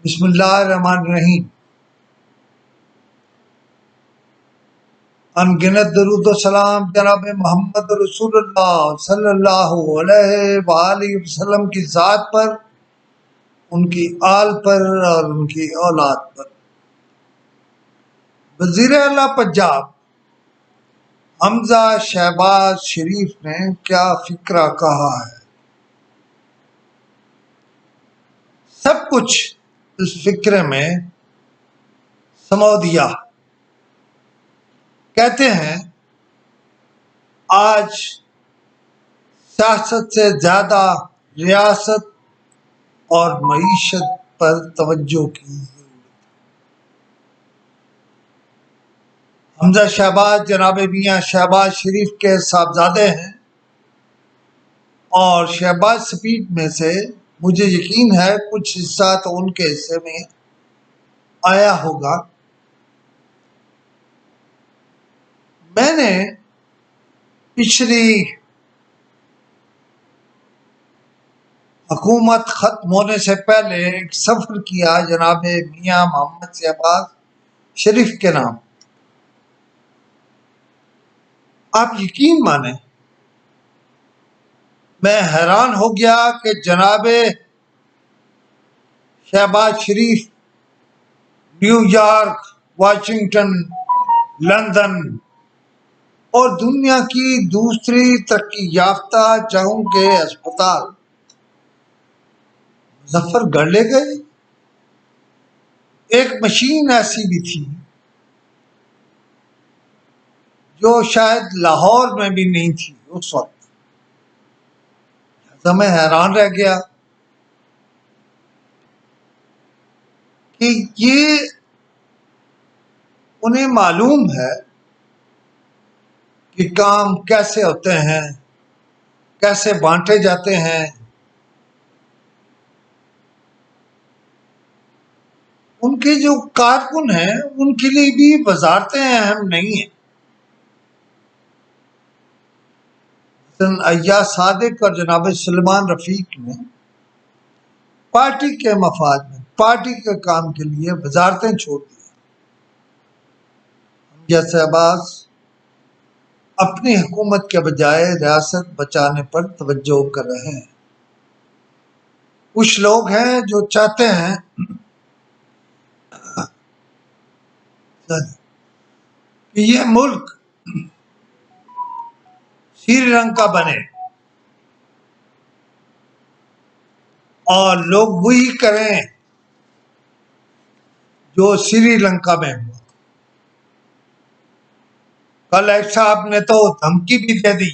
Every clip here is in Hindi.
बिस्मिल्लाहिर्रहमानिर्रहीम। अनगिनत दरूद व सलाम जनाब मोहम्मद रसूलुल्लाह सल्लल्लाहु अलैहि वसल्लम की ज़ात पर, उनकी आल पर और उनकी औलाद पर। वज़ीर आला पंजाब हमजा शहबाज शरीफ ने क्या फिक्रा कहा है। सब कुछ इस फिक्रे में समो दिया। कहते हैं आज सियासत से ज्यादा रियासत और मईशत पर तवज्जो की जरूरत। हमजा शहबाज जनाब मियाँ शहबाज शरीफ के साहबजादे हैं और शहबाज स्पीड में से मुझे यकीन है कुछ हिस्सा तो उनके हिस्से में आया होगा। मैंने पिछली हुकूमत खत्म होने से पहले एक सफर किया जनाब मियाँ मोहम्मद शहबाज शरीफ के नाम। आप यकीन माने मैं हैरान हो गया कि जनाब शहबाज शरीफ न्यूयॉर्क, वाशिंगटन, लंदन और दुनिया की दूसरी तरक्की याफ्ता जगहों के अस्पताल मुजफ्फरगढ़ ले गए। एक मशीन ऐसी भी थी जो शायद लाहौर में भी नहीं थी उस वक्त। तो मैं हैरान रह गया कि ये उन्हें मालूम है कि काम कैसे होते हैं, कैसे बांटे जाते हैं। उनके जो कारकुन हैं उनके लिए भी वजारतें अहम नहीं है। अय्याज सादिक और जनाब सलमान रफीक ने पार्टी के मफाद में, पार्टी के काम के लिए वजारतें छोड़ दी। हमजा शहबाज अपनी हुकूमत के बजाय रियासत बचाने पर तवज्जो कर रहे हैं। कुछ लोग हैं जो चाहते हैं कि यह मुल्क श्रीलंका बने और लोग वही करें जो श्रीलंका में हुआ। कल एक साहब ने तो धमकी भी दे दी।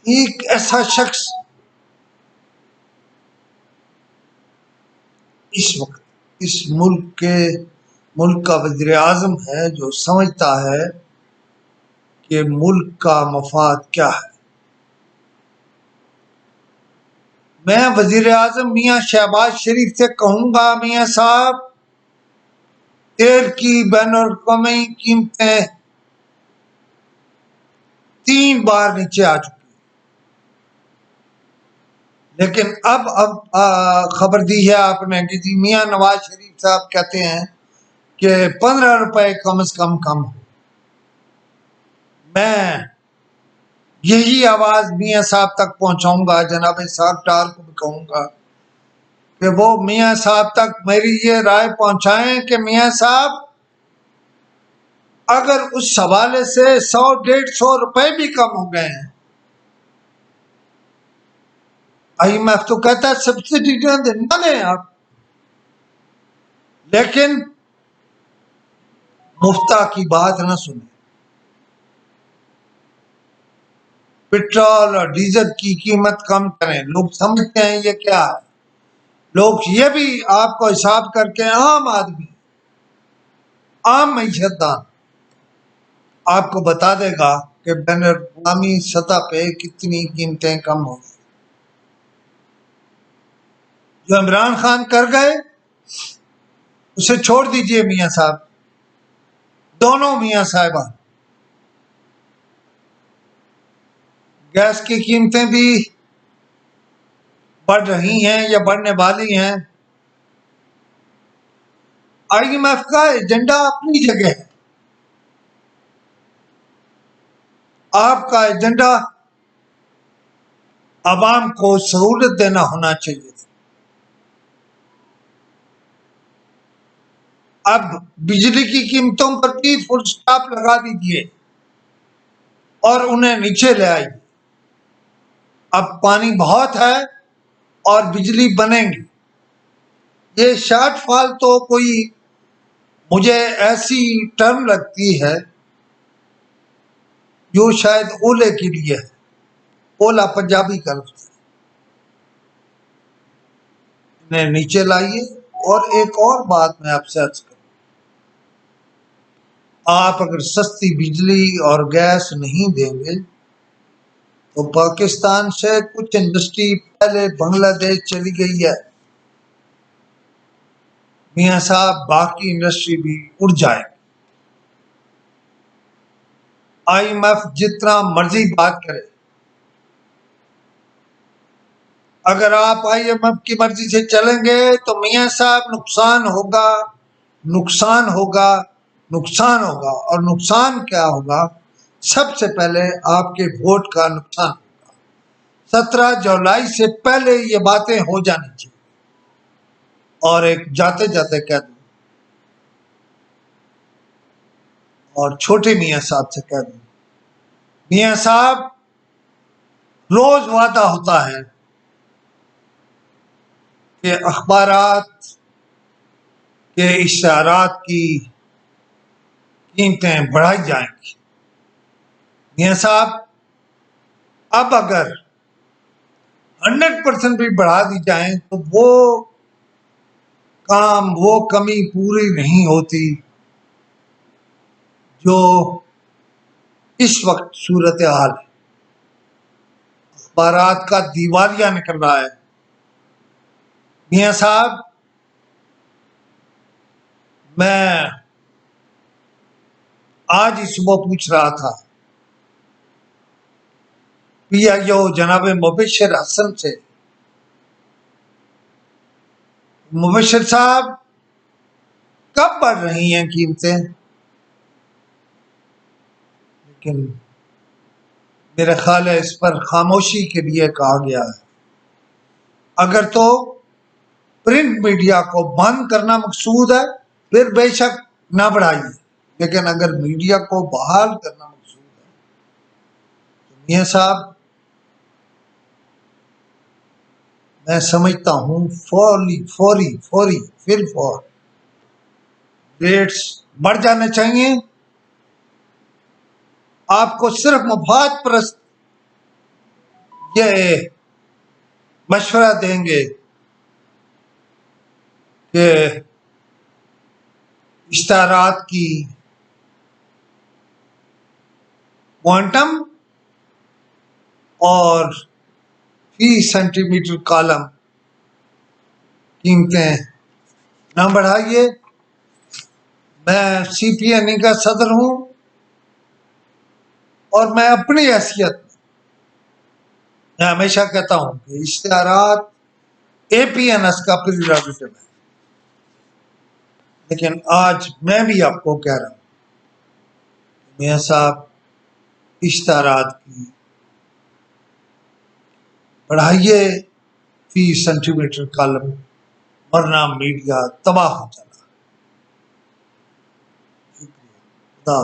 एक ऐसा शख्स इस वक्त इस मुल्क का वजीर आजम है जो समझता है कि मुल्क का मफाद क्या है। मैं वजीर आजम मियाँ शहबाज शरीफ से कहूंगा, मियाँ साहब तेल की बैनुल-अक़वामी कीमतें 3 बार नीचे आ चुकी, लेकिन अब खबर दी है आपने कि जी मियाँ नवाज शरीफ साहब कहते हैं कि 15 रुपए कम से कम हो। मैं यही आवाज मियाँ साहब तक पहुंचाऊंगा, जनाब साहब डार को भी कहूंगा कि वो मियाँ साहब तक मेरी ये राय पहुंचाएं कि मियाँ साहब अगर उस हवाले से 100-150 रुपए भी कम हो गए हैं, IMF तो कहता है सब्सिडी ना लें आप, लेकिन मुफ्ता की बात ना सुने। पेट्रोल और डीजल की कीमत कम करें। लोग समझते हैं ये क्या है। लोग ये भी आपको हिसाब करके आम आदमी, आम मईशतदान आपको बता देगा कि बैनुल-अक़वामी सतह पे कितनी कीमतें कम हो गई। जो इमरान खान कर गए उसे छोड़ दीजिए मियाँ साहब, दोनों मियाँ साहिबा गैस की कीमतें भी बढ़ रही हैं या बढ़ने वाली हैं। आईएमएफ का एजेंडा अपनी जगह है, आपका एजेंडा आवाम को सहूलत देना होना चाहिए। अब बिजली की कीमतों पर भी फुल स्टॉप लगा दीजिए और उन्हें नीचे ले आइए। अब पानी बहुत है और बिजली बनेगी। ये शॉर्टफॉल तो कोई मुझे ऐसी टर्म लगती है जो शायद ओले के लिए है। ओला पंजाबी का लफ्ज है। इन्हें नीचे लाइए। और एक और बात मैं आपसे अर्ज करूं, आप अगर सस्ती बिजली और गैस नहीं देंगे तो पाकिस्तान से कुछ इंडस्ट्री पहले बांग्लादेश चली गई है, मियां साहब, बाकी इंडस्ट्री भी उड़ जाएगी। आईएमएफ जितना मर्जी बात करे, अगर आप आईएमएफ की मर्जी से चलेंगे तो मियां साहब नुकसान होगा, नुकसान होगा, नुकसान होगा। और नुकसान क्या होगा? सबसे पहले आपके वोट का नुकसान होगा। 17 जुलाई से पहले ये बातें हो जानी चाहिए। और एक जाते जाते कह दूं, और छोटे मियां साहब से कह दूं, मियां साहब, रोज वादा होता है कि अखबारात के इश्तिहारात की कीमतें बढ़ाई जाएंगी। मियां साहब, अब अगर 100% भी बढ़ा दी जाए तो वो काम, वो कमी पूरी नहीं होती जो इस वक्त सूरत हाल है। अखबारात का दिवालिया निकल रहा है। मियां साहब, मैं आज ही सुबह पूछ रहा था पीआईओ जनाब मुबशिर हसन से, मुबशिर साहब, कब बढ़ रही हैं कीमतें? लेकिन मेरा ख्याल है इस पर खामोशी के लिए कहा गया है। अगर तो प्रिंट मीडिया को बंद करना मकसूद है फिर बेशक ना बढ़ाइए, लेकिन अगर मीडिया को बहाल करना मकसूद है तो मियां साहब, मैं समझता हूं फौरी फौरी फौरी फिर फौर रेट्स बढ़ जाने चाहिए। आपको सिर्फ मफाद परस्त ये मशवरा देंगे कि इश्तारात की क्वांटम और फी सेंटीमीटर कॉलम कीमतें न बढ़ाइए। मैं सीपीएनई का सदर हूं और मैं अपनी हैसियत मैं हमेशा कहता हूं कि इश्तिहारात एपीएनएस का प्रिरोगेटिव है। लेकिन आज मैं भी आपको कह रहा हूं, मियां साहब, इश्तिहारात की बढ़ाइए फी सेंटीमीटर कॉलम, वरना मीडिया तबाह हो जाना। शुक्रिया।